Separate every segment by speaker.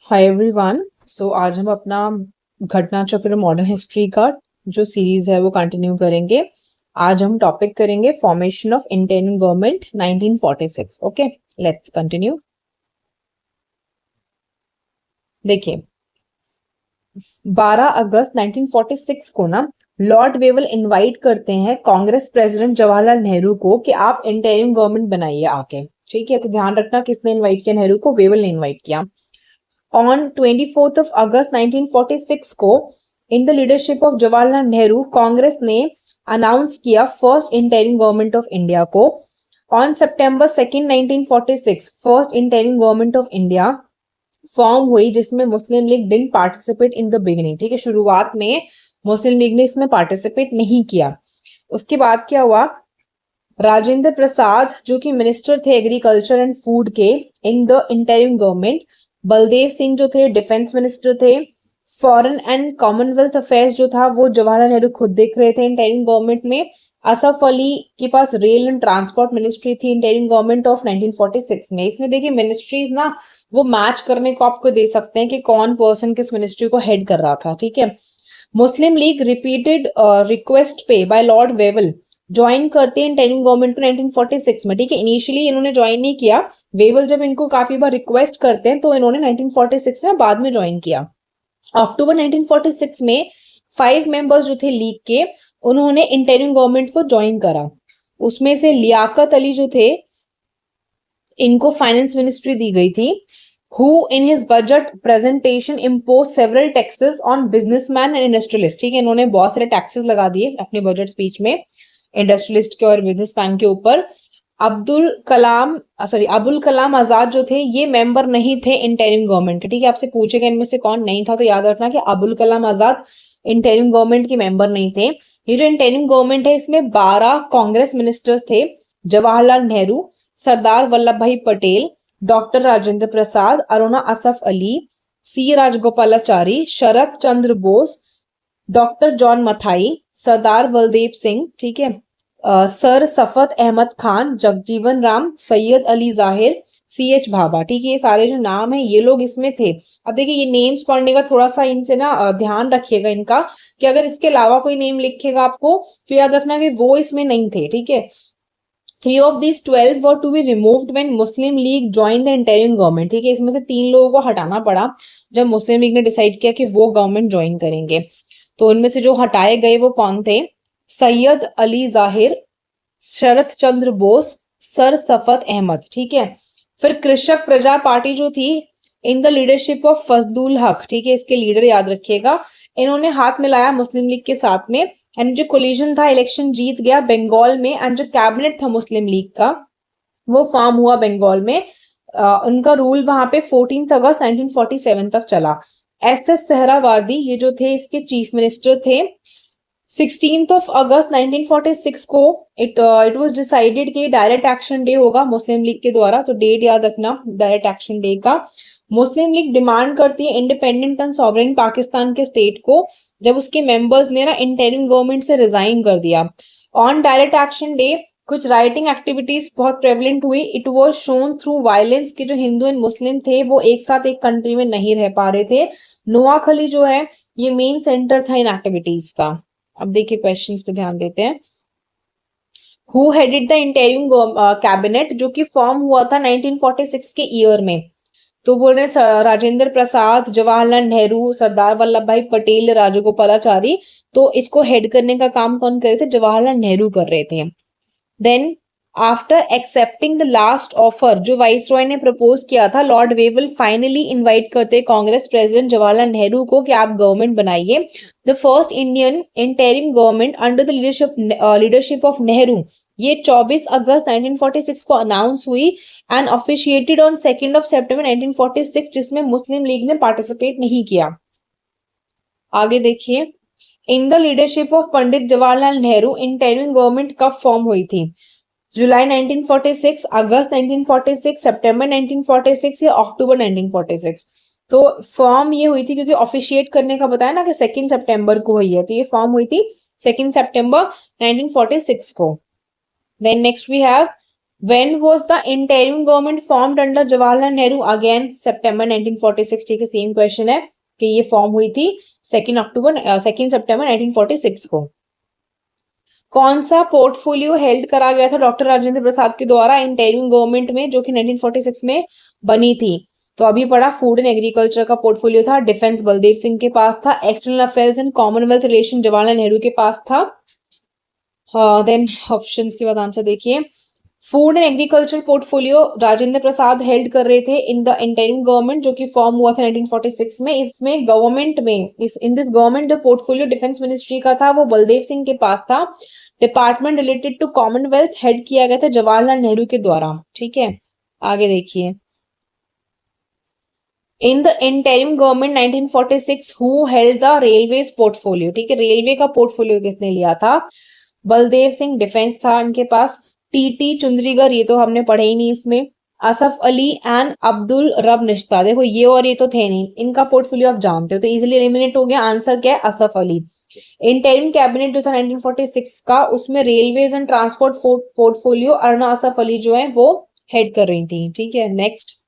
Speaker 1: Hi everyone. सो आज हम अपना घटना चक्र मॉडर्न हिस्ट्री का जो सीरीज है वो कंटिन्यू करेंगे। आज हम टॉपिक करेंगे formation of Indian government 1946। Okay, let's continue. देखिए, 12 अगस्त 1946 को ना लॉर्ड वेवल इनवाइट करते हैं कांग्रेस प्रेसिडेंट जवाहरलाल नेहरू को कि आप इंटरिम गवर्नमेंट बनाइए आके। ठीक है, तो ध्यान रखना किसने इनवाइट किया नेहरू को? वेवल ने इनवाइट किया। On 24th of August 1946 को in the leadership of Jawaharlal Nehru Congress ने अनाउंस किया first interim government of India को। On September 2 1946 first interim government of India form हुई जिसमें Muslim League didn't participate in the beginning. ठीक है, शुरुआत में मुस्लिम लीग ने इसमें पार्टिसिपेट नहीं किया। उसके बाद क्या हुआ? राजेंद्र प्रसाद जो कि मिनिस्टर थे एग्रीकल्चर एंड फूड के इन the interim government, Baldev Singh जो थे डिफेंस मिनिस्टर थे, फॉरेन एंड कॉमनवेल्थ अफेयर्स जो था वो जवाहरलाल नेहरू खुद देख रहे थे इंटरिम गवर्नमेंट में। असफ अली के पास रेल एंड ट्रांसपोर्ट मिनिस्ट्री थी इंटरिम गवर्नमेंट ऑफ 1946 में। इसमें देखिए मिनिस्ट्रीज ना वो मैच करने को आपको दे सकते हैं कि कौन पर्सन किस मिनिस्ट्री को हेड कर रहा था। ठीक है, मुस्लिम लीग रिपीटेड रिक्वेस्ट पे बाय लॉर्ड वेवल ज्वाइन करते हैं इंटरिम गवर्नमेंट को 1946 में। ठीक है, इनिशियली इन्होंने ज्वाइन नहीं किया। वेवल जब इनको काफी बार रिक्वेस्ट करते हैं तो इन्होंने 1946 में बाद में ज्वाइन किया। अक्टूबर 1946 में 5 मेंबर्स जो थे लीग के उन्होंने इंटरिम गवर्नमेंट को ज्वाइन करा। उसमें से लियाकत अली जो थे इनको फाइनेंस मिनिस्ट्री दी गई थी। Who in his budget presentation imposed several taxes on businessman and industrialist। ठीक है, इन्होंने बहुत सारे टैक्सेस लगा दिए अपने बजट स्पीच में इंडस्ट्रियलिस्ट के और बिजनेसमैन के ऊपर। अबुल कलाम आजाद जो थे ये मेंबर नहीं थे इंटरिम गवर्नमेंट के। ठीक है, आपसे पूछेगा इनमें से कौन नहीं था तो याद रखना कि अबुल कलाम आजाद इंटरिम गवर्नमेंट के मेंबर नहीं थे। ये जो इंटरिम गवर्नमेंट है इसमें 12 कांग्रेस मिनिस्टर्स थे, जवाहरलाल नेहरू, सरदार वल्लभ भाई पटेल, डॉक्टर राजेंद्र प्रसाद, अरुणा असफ अली, सी राजगोपालाचारी, शरद चंद्र बोस, डॉक्टर जॉन मथाई, सरदार बलदेव सिंह, ठीक है, सर सफत अहमद खान, जगजीवन राम, सैयद अली जाहिर, CH भाभा। ठीक है, ये सारे जो नाम है ये लोग इसमें थे। अब देखिए ये नेम्स पढ़ने का थोड़ा सा इनसे ना ध्यान रखिएगा इनका कि अगर इसके अलावा कोई नेम लिखेगा आपको तो याद रखना कि वो इसमें नहीं थे। ठीक है, 3 of these 12 were to be removed when Muslim League joined the interim government। ठीक है, इसमें से 3 लोगों को हटाना पड़ा जब मुस्लिम लीग ने डिसाइड किया कि वो गवर्नमेंट ज्वाइन करेंगे। तो इनमें से जो हटाए गए वो कौन थे? सैयद अली जाहिर, शरद चंद्र बोस, सर सफत अहमद। ठीक है, फिर कृषक प्रजा पार्टी जो थी इन द लीडरशिप ऑफ फजलुल हक। ठीक है, इसके लीडर याद रखिएगा, इन्होंने हाथ मिलाया मुस्लिम लीग के साथ में एंड जो कोलिजन था इलेक्शन जीत गया बंगाल में एंड जो कैबिनेट था मुस्लिम लीग का वो फॉर्म हुआ बंगाल में। उनका रूल वहां पे 14 अगस्त 1947 तक चला। SS सहरावर्दी ये जो थे इसके चीफ मिनिस्टर थे। 16 अगस्त 1946 को इट वाज डिसाइडेड कि डायरेक्ट एक्शन डे होगा मुस्लिम लीग के द्वारा, तो डेट याद रखना डायरेक्ट एक्शन डे का। मुस्लिम लीग डिमांड करती है इंडिपेंडेंट एंड सॉवरेन पाकिस्तान के स्टेट को जब उसके मेंबर्स ने ना इंटरिम गवर्नमेंट से रिजाइन कर दिया। ऑन डायरेक्ट एक्शन डे कुछ राइटिंग एक्टिविटीज बहुत प्रेवलेंट हुई। It was shown through violence कि जो हिंदू एंड मुस्लिम थे वो एक साथ एक कंट्री में नहीं रह पा रहे थे। नोआखली जो है ये मेन सेंटर था इन एक्टिविटीज का। अब देखिए क्वेश्चंस पे ध्यान देते हैं। Who headed the interim cabinet जो कि फॉर्म हुआ था 1946 के ईयर में? तो बोल रहे हैं राजेंद्र प्रसाद, जवाहरलाल नेहरू, सरदार वल्लभ भाई पटेल, राजगोपालाचारी। तो इसको हेड करने का काम कौन कर रहे थे? जवाहरलाल नेहरू कर रहे थे। Then after accepting the last offer जो वाइसरॉय ने प्रपोज किया था, लॉर्ड वेवल फाइनली इनवाइट करते कांग्रेस प्रेसिडेंट जवाहरलाल नेहरू को कि आप गवर्नमेंट बनाइए। The first Indian interim government under the leadership of Nehru ये 24 अगस्त 1946 को अनाउंस हुई एंड ऑफिशिएटेड ऑन 2 सितंबर 1946 जिसमें मुस्लिम लीग ने पार्टिसिपेट नहीं किया। आगे देखिए, इन the leadership of Pandit Jawaharlal Nehru interim government कब फॉर्म हुई थी? जुलाई 1946, अगस्त 1946, सितंबर 1946 या अक्टूबर 1946? तो फॉर्म ये हुई थी क्योंकि ऑफिशिएट करने का बताया ना कि 2 सितंबर को हुई है, तो ये फॉर्म हुई थी 2 सितंबर 1946 को। Then next we have when was the interim government formed under Jawaharlal Nehru? Again September 1946, ठीक है, सेम क्वेश्चन है कि ये फॉर्म हुई थी 2 सितंबर 1946 को। कौन सा पोर्टफोलियो हेल्ड करा गया था डॉक्टर राजेंद्र प्रसाद के द्वारा इंटरिम गवर्नमेंट में, जो कि 1946 में बनी थी? तो अभी पढ़ा, फूड एंड एग्रीकल्चर का पोर्टफोलियो था। डिफेंस बलदेव सिंह के पास था। External affairs and Commonwealth relation Jawaharlal Nehru के पास था। देन ऑप्शंस के बाद आंसर देखिए। Food and agriculture portfolio Rajendra Prasad held कर रहे थे इन द इंटरिम गवर्नमेंट, जो कि फॉर्म हुआ था 1946 में। इसमें गवर्नमेंट में इन दिस गवर्नमेंट जो पोर्टफोलियो डिफेंस मिनिस्ट्री का था वो बलदेव सिंह के पास था। Department related to commonwealth head किया गया था जवाहरलाल नेहरू के द्वारा, ठीक है। आगे देखिए, इन the interim government 1946 who held the railways portfolio, ठीक है, रेलवे का पोर्टफोलियो किसने लिया था? बलदेव सिंह, डिफेंस था इनके पास। टीटी चुंद्रीगर, ये तो हमने पढ़े ही नहीं इसमें। असफ अली एंड अब्दुल रब निश्ता, देखो ये और ये तो थे नहीं, इनका पोर्टफोलियो आप जानते हो तो इजीली एलिमिनेट हो गया। आंसर क्या है? असफ अली। इंटरिम कैबिनेट जो था 1946 का, उसमें railways and transport portfolio Aruna Asaf Ali जो है वो हेड कर रही थी, ठीक है। Next,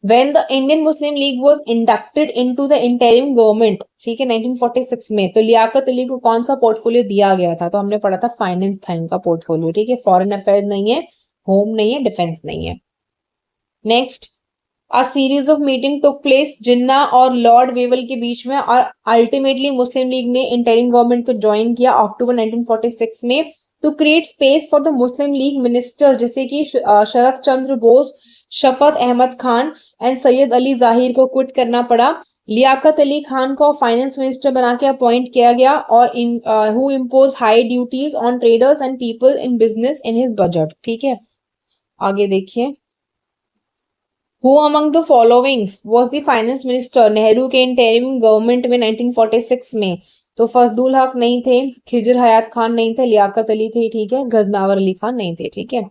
Speaker 1: When the Indian Muslim League was inducted into the interim government, ठीक है, 1946 में, तो लियाकत अली को कौन सा पोर्टफोलियो दिया गया था? तो हमने पढ़ा था फाइनेंस था इनका पोर्टफोलियो, ठीक है। फॉरेन अफेयर्स नहीं है, होम नहीं है, डिफेंस नहीं है। Next, a series of meeting took place Jinnah और लॉर्ड वेवल के बीच में, और अल्टीमेटली मुस्लिम लीग ने इंटरिम गवर्नमेंट को ज्वाइन किया अक्टूबर 1946 में to create space for the Muslim League minister, जैसे कि शरद चंद्र बोस, शफत अहमद खान एंड सैयद अली जाहिर को क्विट करना पड़ा। लियाकत अली खान को फाइनेंस मिनिस्टर बना के अपॉइंट किया गया, और in who impose high duties on traders and people in business in his budget, ठीक है। आगे देखिए, who among the following was the finance minister Nehru के इंटरिम गवर्नमेंट में 1946 में? तो फजलुल हक नहीं थे, खिजर हयात खान नहीं थे, लियाकत अली थे, ठीक है, गजनावर अली खान नहीं थे, ठीक है।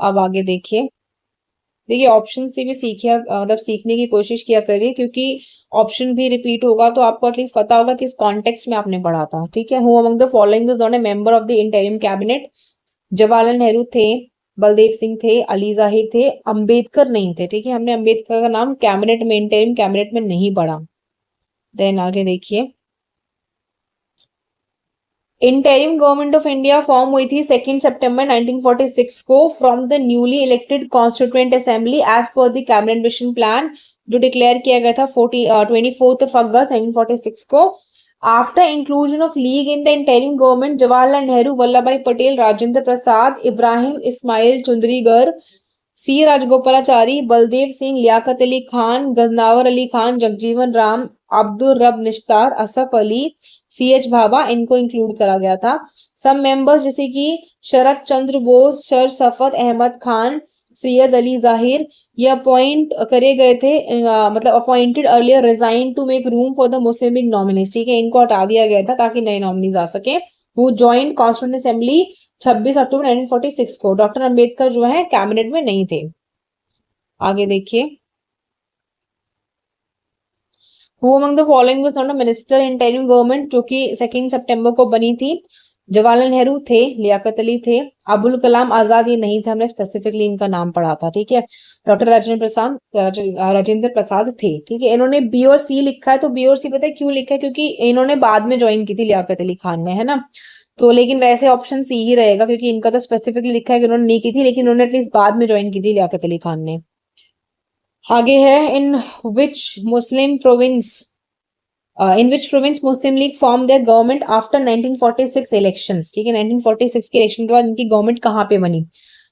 Speaker 1: अब आगे देखिए, ऑप्शन से भी सीखिए, मतलब सीखने की कोशिश किया करिए, क्योंकि ऑप्शन भी रिपीट होगा तो आपको एटलीस्ट पता होगा कि इस कॉन्टेक्स्ट में आपने पढ़ा था, ठीक है। Who among the following was not a member of the interim cabinet? Jawaharlal Nehru थे, बलदेव सिंह थे, अली जाहिर थे, अंबेडकर नहीं थे, ठीक है। हमने अंबेडकर का नाम कैबिनेट में, इंटरिम कैबिनेट में नहीं पढ़ा। देन आगे देखिए, interim government of India form हुई थी 2 सितंबर 1946 को from the newly elected constituent assembly as per the cabinet mission plan, जो डिक्लेयर किया गया था 24 अगस्त 1946 को। After inclusion of league in the interim government, Jawaharlal Nehru, Vallabh Bhai Patel, Rajendra Prasad, Ibrahim Ismail Chundrigar, सी राजगोपालाचारी, बलदेव सिंह, लियाकत अली खान, गजनावर अली खान, जगजीवन राम, अब्दुल रब निश्तार, असफ अली, CH भाभा, इनको इंक्लूड करा गया था। सब मेंबर्स जैसे कि शरद चंद्र बोस, सर सफत अहमद खान, सैयद अली जाहिर, ये अपॉइंट करे गए थे, मतलब appointed earlier resign to make room for the Muslim League nominees, ठीक है, इनको हटा दिया गया था ताकि नए नॉमिनीज आ सके। हु जॉइंट कॉन्स्टिट्यूएंट असेंबली 26 अक्टूबर 1946 को। डॉक्टर अंबेडकर जो है कैबिनेट में नहीं थे। आगे देखिए, who among the following was not a minister in interim government, जो कि 2 सितंबर को बनी थी? जवाहरलाल नेहरू थे, लियाकत अली थे, अबुल कलाम आजाद ये नहीं थे, हमने स्पेसिफिकली इनका नाम पढ़ा था, ठीक है। डॉक्टर राजेंद्र प्रसाद थे, ठीक है। इन्होंने बी और सी लिखा है, तो बी और सी पता है क्यों लिखा है? क्योंकि इन्होंने बाद में ज्वाइन की थी लियाकत अली खान ने, है ना। तो लेकिन वैसे ऑप्शन सी ही रहेगा, क्योंकि इनका तो स्पेसिफिकली लिखा है कि उन्होंने नहीं की थी, लेकिन उन्होंने एटलीस्ट बाद में ज्वाइन की थी लियाकत अली खान ने। आगे है, इन विच मुस्लिम province in which province Muslim League formed their government after 1946 elections, ठीक है। 1946 के इलेक्शन के बाद इनकी गवर्नमेंट कहाँ पे बनी?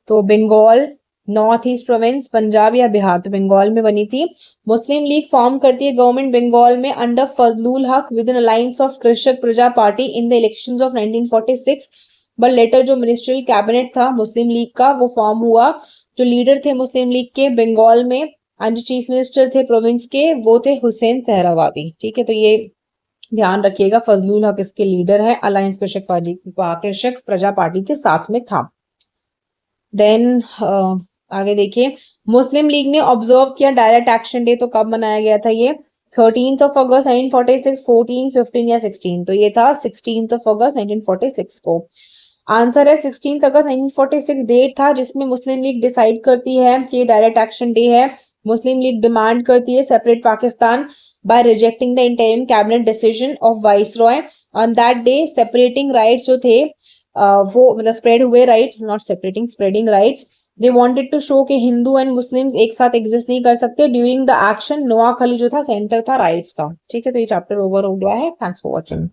Speaker 1: तो Bengal, North East Province, Punjab या बिहार? तो बंगाल में बनी थी। मुस्लिम लीग फॉर्म करती है गवर्नमेंट बंगाल में अंडर फजलुल हक विद एन अलायंस ऑफ कृषक प्रजा party in the elections of 1946, but later जो मिनिस्ट्रियल कैबिनेट था मुस्लिम लीग का वो फॉर्म हुआ। जो लीडर थे मुस्लिम लीग के बंगाल में एंड चीफ मिनिस्टर थे प्रोविंस के, वो थे हुसैन सहरावादी, ठीक है। तो ये ध्यान रखिएगा, फजलुल हक इसके लीडर है, अलायंस कृषक प्रजा पार्टी के साथ में था। देन आगे देखिए, मुस्लिम लीग ने ऑब्जर्व किया डायरेक्ट एक्शन डे, तो कब मनाया गया था ये? 13 अगस्त 1946, 14, 15 या 16? तो ये था 16 अगस्त 1946 को। आंसर है 16 अगस्त 1946 डेट था जिसमें मुस्लिम लीग डिसाइड करती है कि डायरेक्ट एक्शन डे है। मुस्लिम लीग डिमांड करती है separate Pakistan by rejecting the interim cabinet decision of viceroy on that day. Separating rights जो थे वो मतलब स्प्रेड हुए right, not separating, spreading rights. They wanted to show कि हिंदू एंड मुस्लिम्स एक साथ एग्जिस्ट नहीं कर सकते। ड्यूरिंग द एक्शन नोआख अली जो था सेंटर था राइट्स का। ठीक है, तो ये चैप्टर ओवर हो गया है। Thanks for watching.